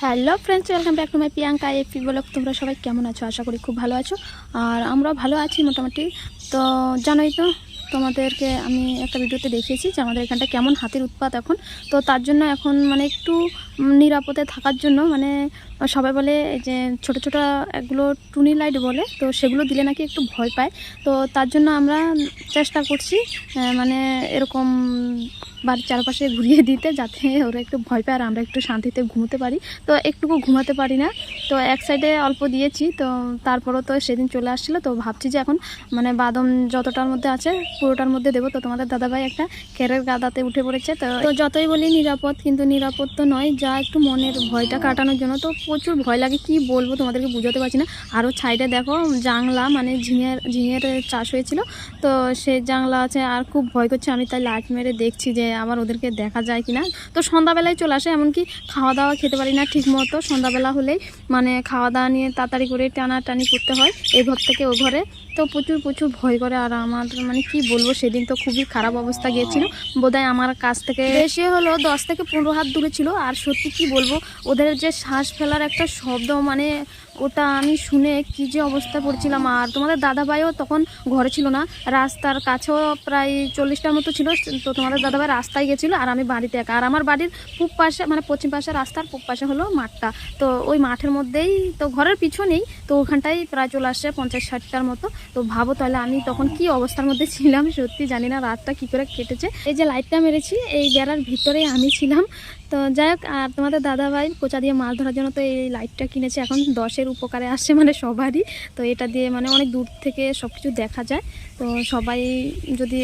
Hello friends, welcome back to my Priyanka এফি blog. তোমরা সবাই কেমন আছো? আশা করি খুব ভালো আছো। আর আমরা ভালো আছি মোটামুটি। তো জানোই তো, তোমাদেরকে আমি একটা ভিডিওতে দেখিয়েছি যে আমাদের এখানটা কেমন হাতির উৎপাত এখন। তো তার জন্য এখন মানে একটু নিরাপদে থাকার জন্য মানে সবাই বলে যে ছোট ছোট এগুলো টুনি লাইট বলে, তো সেগুলো দিলে নাকি একটু ভয় পায়। তো তার জন্য আমরা চেষ্টা করছি মানে এরকম বাড়ির চারপাশে ঘুরিয়ে দিতে, যাতে ওরা একটু ভয় পায় আর আমরা একটু শান্তিতে ঘুমোতে পারি। তো একটুকু ঘুমাতে পারি না, তো এক সাইডে অল্প দিয়েছি। তো তারপরও তো সেদিন চলে আসছিলো, তো ভাবছি যে এখন মানে বাদাম যতটার মধ্যে আছে পুরোটার মধ্যে দেবো। তো তোমাদের দাদাভাই একটা খেরের গাদাতে উঠে পড়েছে। তো যতই বলি নিরাপদ, কিন্তু নিরাপদ তো নয়, যা একটু মনের ভয়টা কাটানোর জন্য। তো প্রচুর ভয় লাগে, কি বলবো তোমাদেরকে বুঝাতে পারছি না। আরও সাইডে দেখো জাংলা, মানে ঝিঙের চাষ হয়েছিল, তো সেই জাংলা আছে। আর খুব ভয় করছে, আমি তাই লাইট মেরে দেখছি যে আবার ওদেরকে দেখা যায় কিনা। তো সন্ধ্যাবেলায় চলে আসে, এমনকি খাওয়া দাওয়া খেতে পারি না ঠিক মতো। সন্ধ্যাবেলা হলেই মানে খাওয়া দাওয়া নিয়ে তাড়াতাড়ি করে টানাটানি করতে হয় এই ঘর থেকে ও ঘরে। তো প্রচুর ভয় করে। আর আমার মানে কি বলবো, সেদিন তো খুবই খারাপ অবস্থা গিয়েছিল। বোধহয় আমার কাছ থেকে বেশি হলো 10 থেকে 15 হাত দূরে ছিল। আর সত্যি কি বলবো, ওদের যে শ্বাস ফেলার একটা শব্দ, মানে ওটা আমি শুনে কি যে অবস্থা পড়ছিলাম। আর তোমাদের দাদাভাইও তখন ঘরে ছিল না, রাস্তার কাছেও প্রায় 40টার মতো ছিল। তো তোমাদের দাদাভাই রাস্তায় গেছিলো আর আমি বাড়িতে একা। আর আমার বাড়ির পূব পাশে, মানে পশ্চিম পাশে রাস্তার পূব পাশে হলো মাঠটা। তো ওই মাঠের মধ্যেই, তো ঘরের পিছনেই, তো ওখানটাই প্রায় চলে আসছে 50-60টার মতো। তো ভাবো তাহলে আমি তখন কি অবস্থার মধ্যে ছিলাম, সত্যি জানি না রাতটা কি করে কেটেছে। এই যে লাইটটা মেরেছি, এই বেড়ার ভিতরেই আমি ছিলাম। তো যাই হোক, আর তোমাদের দাদাভাই কোচা দিয়ে মাছ ধরার জন্য তো এই লাইটটা কিনেছে। এখন 10-এর উপকারে আসছে মানে সবারই। তো এটা দিয়ে মানে অনেক দূর থেকে সব কিছু দেখা যায়। তো সবাই যদি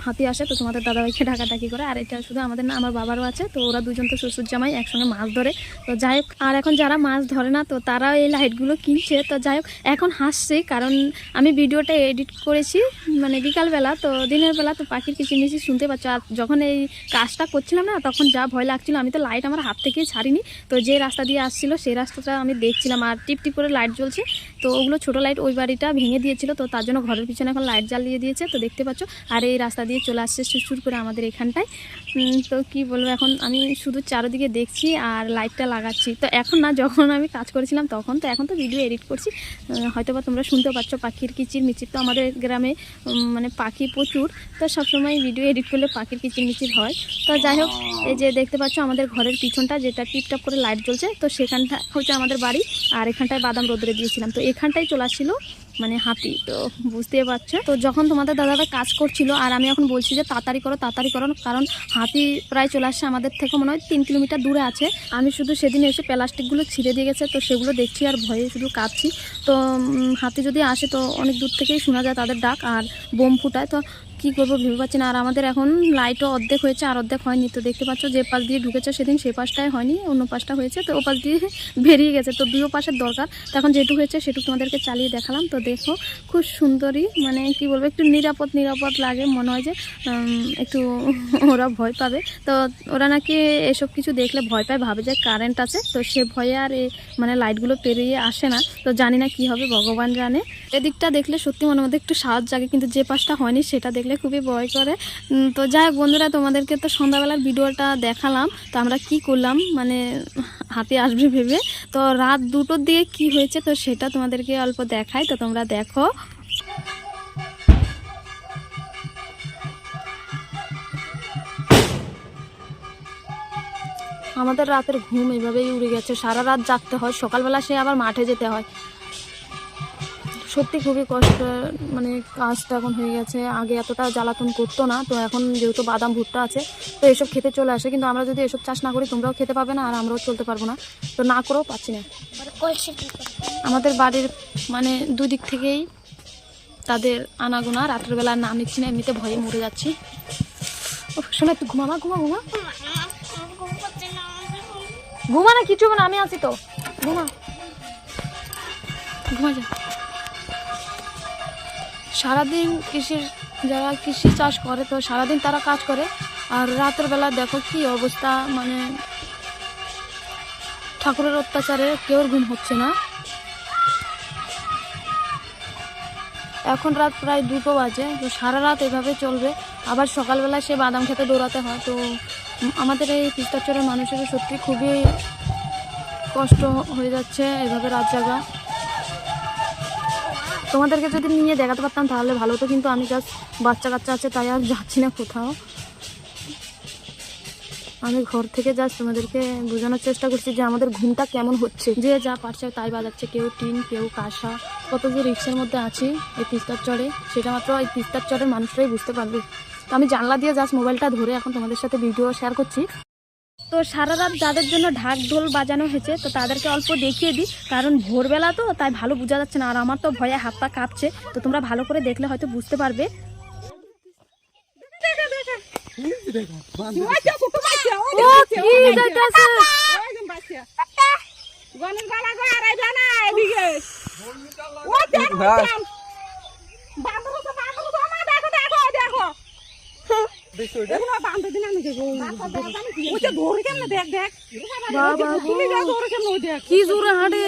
হাতি আসে তো তোমাদের দাদাভাইকে ডাকাডাকি করে। আর এটা শুধু আমাদের না, আমার বাবারও আছে। তো ওরা দুজন তো শ্বশুর জামাই একসঙ্গে মাছ ধরে। তো যাই হোক, আর এখন যারা মাছ ধরে না তো তারাও এই লাইটগুলো কিনছে। তো যাই হোক, এখন হাসছি কারণ আমি ভিডিওটা এডিট করেছি মানে বিকালবেলা, তো দিনের বেলা তো পাখির কিচিরমিচির শুনতে পাচ্ছ। আর যখন এই কাজটা করছিলাম না, তখন যা ভয় লাগছিল, আমি তো লাইট আমার হাত থেকেই ছাড়িনি। তো যে রাস্তা দিয়ে আসছিলো সেই রাস্তাটা আমি দেখছিলাম, আর টিপ টিপ করে লাইট জ্বলছে। তো ওগুলো ছোটো লাইট ওই বাড়িটা ভেঙে দিয়েছিল, তো তার জন্য ঘরের পিছনে এখন লাইট জ্বালিয়ে দিয়েছে। তো দেখতে পাচ্ছ, আর এই রাস্তা দিয়ে চলে আসছে সুর করে আমাদের এখানটায়। তো কি বলবো, এখন আমি শুধু চারদিকে দেখছি আর লাইটটা লাগাচ্ছি। তো এখন না, যখন আমি কাজ করেছিলাম তখন। তো এখন তো ভিডিও এডিট করছি, হয়তো বা তোমরা শুনতে পাচ্ছ পাখির কিচিরমিচির। তো আমাদের গ্রামে মানে পাখি প্রচুর, তো সবসময় ভিডিও এডিট করলে পাখির কিচিরমিচির হয়। তো যাই হোক, এই যে দেখতে পাচ্ছ আমাদের ঘরের পিছনটা যেটা টিপটাপ করে লাইট জ্বলছে, তো সেখানটা হচ্ছে আমাদের বাড়ি। আর এখানটায় বাদাম রোদরে দিয়েছিলাম, তো এখানটাই চলে আসছিলো মানে হাতি। তো বুঝতে পারছো, তো যখন তোমাদের দাদাভাই কাজ করছিল আর আমি এখন বলছি যে তাড়াতাড়ি করো, কারণ হাতি প্রায় চলে আসছে আমাদের থেকে মনে হয় 3 কিলোমিটার দূরে আছে। আমি শুধু সেদিন এসে প্লাস্টিকগুলো ছিঁড়ে দিয়ে গেছে, তো সেগুলো দেখছি আর ভয়ে শুধু কাঁপছি। তো হাতি যদি আসে তো অনেক দূর থেকেই শোনা যায় তাদের ডাক আর বোম ফুটায়। তো কী করবো ভেবে পাচ্ছি না। আর আমাদের এখন লাইটও অর্ধেক হয়েছে আর অর্ধেক হয়নি। তো দেখতে পাচ্ছ যে পাশ দিয়ে ঢুকেছে সেদিন সে পাশটায় হয়নি, অন্য পাশটা হয়েছে। তো ও পাশ দিয়ে বেরিয়ে গেছে। তো দুটো পাশের দরকার। তো এখন যেটুকু হয়েছে সেটুকু তোমাদেরকে চালিয়ে দেখালাম। তো দেখো খুব সুন্দরী, মানে কি বলবো, একটু নিরাপদ লাগে। মনে হয় যে একটু ওরা ভয় পাবে। তো ওরা নাকি এসব কিছু দেখলে ভয় পায়, ভাবে যে কারেন্ট আছে। তো সে ভয়ে আর মানে লাইটগুলো পেরিয়ে আসে না। তো জানি না কি হবে, ভগবান জানে। এদিকটা দেখলে সত্যি মনের মধ্যে একটু সাহস জাগে, কিন্তু যে পাশটা হয়নি সেটা দেখলে খুবই ভয় করে। তো যাই হোক বন্ধুরা, তোমাদেরকে তো সন্ধ্যাবেলার ভিডিওটা দেখালাম। তো আমরা কি করলাম মানে হাতি আসবে ভেবে। তো রাত 2টোর দিকে কি হয়েছে তো সেটা তোমাদেরকে অল্প দেখাই। তো তোমরা দেখো। আমাদের রাতের ঘুম এইভাবেই উড়ে গেছে, সারা রাত জাগতে হয়, সকালবেলা সে আবার মাঠে যেতে হয়। সত্যি খুবই কষ্ট, মানে কাজটা এখন হয়ে গেছে। আগে এতটা জ্বালাতন করতো না। তো এখন যেহেতু বাদাম ভুট্টা আছে তো এসব খেতে চলে আসে, কিন্তু আমরা যদি এসব চাষ না করি তোমরাও খেতে পাবে না আর আমরাও চলতে পারবো না। তো না করেও পাচ্ছি না। আমাদের বাড়ির মানে দুদিক থেকেই তাদের আনাগোনা। রাত্রেবেলা নাম নিচ্ছি না, এমনিতে ভয়ে মরে যাচ্ছি। শোনো একটু ঘুমা না, কিছু না, আমি আছি তো, ঘুমা যা। সারাদিন যারা কৃষি চাষ করে তো সারাদিন তারা কাজ করে, আর রাতের বেলা দেখো কি অবস্থা, মানে ঠাকুরের অত্যাচারে কেউ ঘুম হচ্ছে না। এখন রাত প্রায় 2টো বাজে। তো সারা রাত এভাবে চলবে, আবার সকালবেলা সে বাদাম খেতে দৌড়াতে হয়। তো আমাদের এই তিস্তাচরের মানুষের সত্যি খুবই কষ্ট হয়ে যাচ্ছে এইভাবে রাত জাগা। তোমাদেরকে যদি নিয়ে দেখাতে পারতাম তাহলে ভালো হতো, কিন্তু আমি জাস্ট বাচ্চা কাচ্চা আছে তাই আর যাচ্ছি না কোথাও। আমি ঘর থেকে জাস্ট তোমাদেরকে বোঝানোর চেষ্টা করছি যে আমাদের ঘুমটা কেমন হচ্ছে। যে যা পারছে তাই বাজাচ্ছে, কেউ টিন কেউ কাঁসা। কত যে রিক্সের মধ্যে আছি এই তিস্তার চরে, সেটা মাত্র এই তিস্তার চরের মানুষরাই বুঝতে পারবে। তো আমি জানলা দিয়ে জাস্ট মোবাইলটা ধরে এখন তোমাদের সাথে ভিডিও শেয়ার করছি। তো সারা রাত যাদের জন্য ঢাক ঢোল বাজানো হয়েছে তো তাদেরকে অল্প দেখিয়ে দিই, কারণ ভোরবেলা তো তাই ভালো বোঝা যাচ্ছে না, আর আমার তো ভয়ে হাত পা কাঁপছে। তো তোমরা ভালো করে দেখলে হয়তো বুঝতে পারবে। কি জোরে হাঁটে,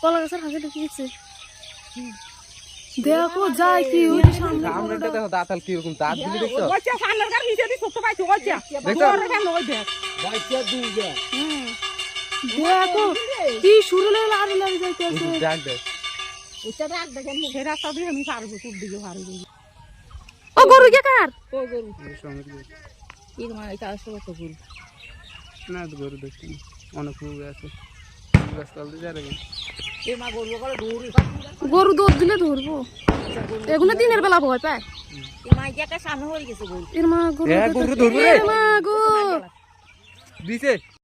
কলা গাছের হাঁকে ঢুকিয়েছে। দেখো যায় কি দাঁতাল কিরকম দাঁত দিলে দেখছো? দেখো কি শুরু লাগলো, আরো লাগে যাইতে আছে। ও গরু কে কার? না গরু দেখছি অনেক গরু আছে। গরু দৌড় দিলে ধরবো, এগুলো দিনের বেলা ভয় পায়। এর মা গরু গরু ধরবো রে মা গো দিছে।